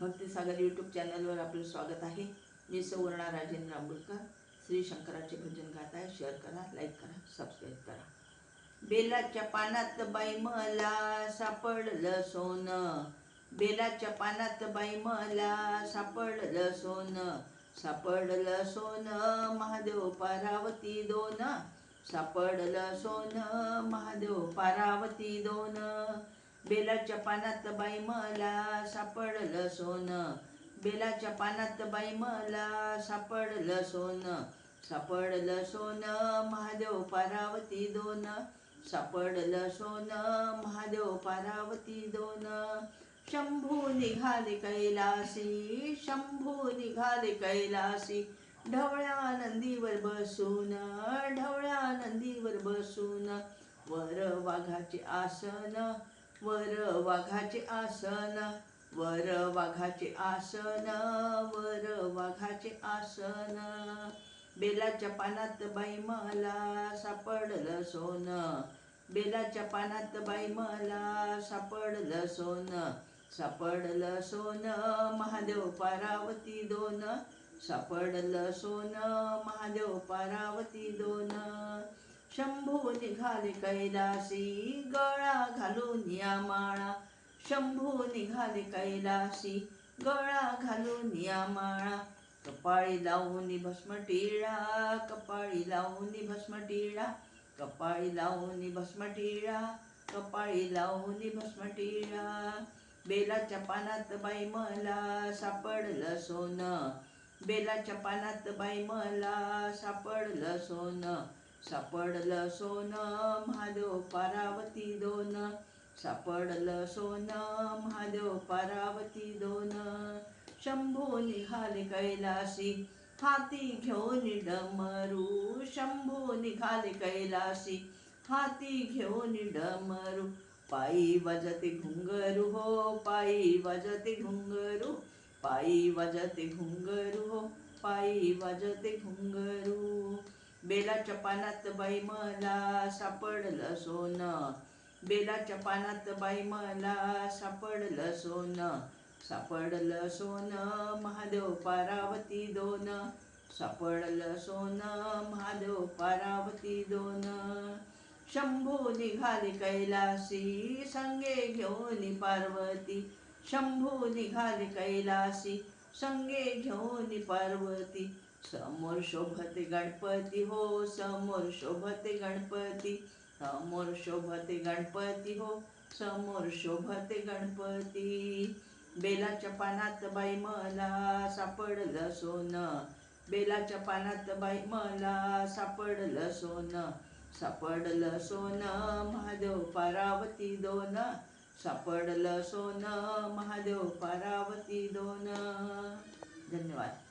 Bhakti Sagar YouTube चॅनलवर आपलं स्वागत आहे। मी सुवर्णा राजेंद्र आंबुलकर श्री शंकराचे भजन गात आहे। शेअर करा, लाईक करा, सबस्क्राईब करा। बेलाच्या पानात बाई मला सापडलं सोनं, बेलाच्या पानात बाई मला सापडलं सोनं, सापडलं सोनं महादेव पार्वती दोन, सापडलं सोनं महादेव पार्वती दोन। बेलाच्या पानात बाई मला सापडलं सोनं, बेलाच्या पानात बाई मला सापडलं सोनं, सापडलं सोनं महादेव पार्वती दोन, सापडलं सोनं महादेव पार्वती दोन। शंभू निघाले कैलासी, शंभू निघाले कैलासी, ढवळ्या नंदीवर बसून, ढवळ्या नंदीवर बसून, वर वाघाचे आसन, वर वाघाचे आसन, वर वाघाचे आसन, वर वाघाचे आसन। बेलाच्या पानात बाई मला सापडलं सोनं, बेलाच्या पानात बाई मला सापडलं सोनं, सापडलं सोनं महादेव पार्वती दोन, सापडलं सोनं महादेव पार्वती दोन। शंभू निघाले कैलासी, गळा घालून या माळा, शंभू निघाले कैलासी, गळा घालून या माळा, कपाळी लावून भस्म टिळा, कपाळी लावून भस्म टिळा, कपाळी लावून भस्म टिळा, कपाळी लावून भस्म टिळा। बेलाच्या पानात बाई मला सापडलं सोनं, बेलाच्या पानात बाई मला सापडलं सोनं, सापडलं सोनं महादेव पार्वती दोन, सापडलं सोनं महादेव पार्वती दोन। शंभू निघाले कैलासी, हाती घेऊन डमरू, शंभू निघाले कैलासी, हाती घेऊन डमरू, पायी वाजते घुंगरू हो, पायी वाजते घुंगरू, पायी वाजते घुंगरू हो, पायी वाजते घुंगरू। बेलाच्या पानात बाई मला सापडलं सोनं, बेलाच्या पानात बाई मला सापडलं सोनं, सापडलं सोनं महादेव पार्वती दोन, सापडलं सोनं महादेव पार्वती दोन। शंभू निघाले कैलासी, संगे घेऊन पार्वती, शंभू निघाले कैलासी, संगे घेऊन पार्वती, समोर शोभते गणपती हो, समोर शोभते गणपती, समोर शोभते गणपती हो, समोर शोभते गणपती। बेलाच्या पानात बाई मला सापडलं सोनं, बेलाच्या पानात बाई मला सापडलं सोनं, सापडलं सोनं महादेव पार्वती दोन, सापडलं सोनं महादेव पार्वती दोन। धन्यवाद।